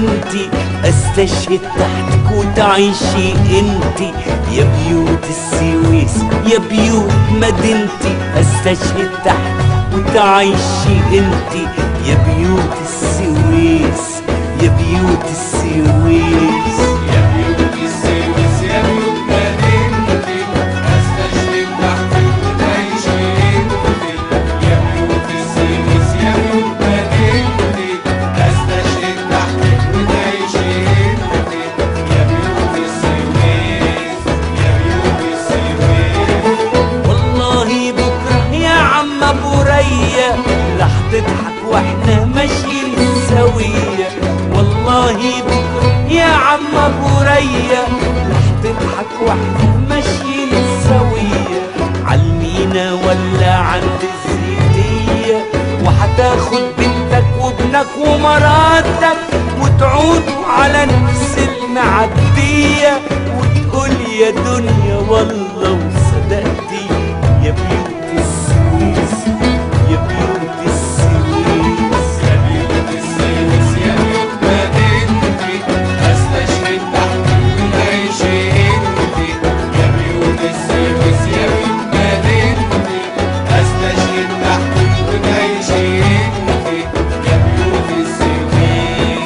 مدينتي، استشهد تحتك وتعيشي انتي يا بيوت السويس يا بيوت مدينتي، استشهد تحتك وتعيشي انتي يا بيوت السويس يا بيوت السويس يا بيوت السويس يا بيوت مدينتي، استشهد تحتك وتعيشي انتي يا بيوت السويس يا بيوت مدينتي، استشهد تحتك وتعيشي انتي يا بيوت السويس يا بيوت السويس. والله بكره يا عم ابو ريا رح تضحك واحنا ماشيين سوية، والله بكره يا عم ابو ريا رح تضحك واحنا ماشيين سوية، عالمينا ولا عند الزيتية، وحتاخد بنتك وابنك ومراتك وتعودوا على نفس المعدية، وتقول يا دنيا والله وصدقتي يا بيوت السويس يا بيوت السويس يا بيوت السويس يا بيوت مدينتي، استشهد تحتك وتعيشي انتي يا بيوت السويس يا بيوت مدينتي، استشهد تحتك وتعيشي انتي يا بيوت السويس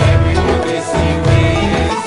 يا بيوت السويس.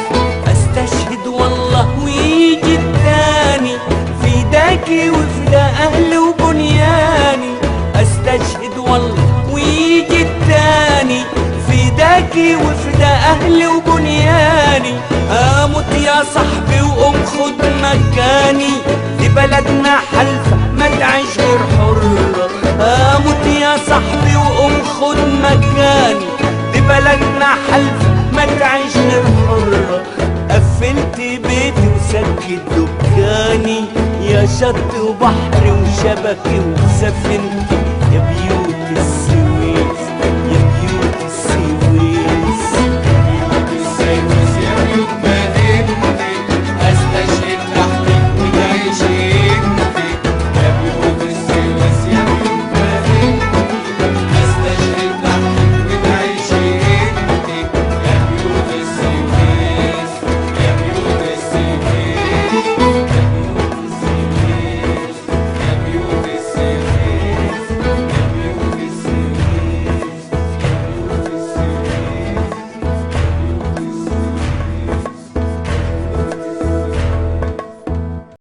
استشهد والله ويجي التاني فداكي وفدا اهلي وبنياني، استشهد والله ويجي التاني فداكي وفدا اهلي وبنياني، اموت يا صاحبي وقوم خد مكاني، دي بلدنا حلفة ما تعيش غير حرة، اموت يا صاحبي وقوم خد مكاني، دي بلدنا حلفة ما تعيش غير حرة، قفلت بيتي وسكت دكاني، يا شط وبحر وشبكي وسفينتي يا بيوت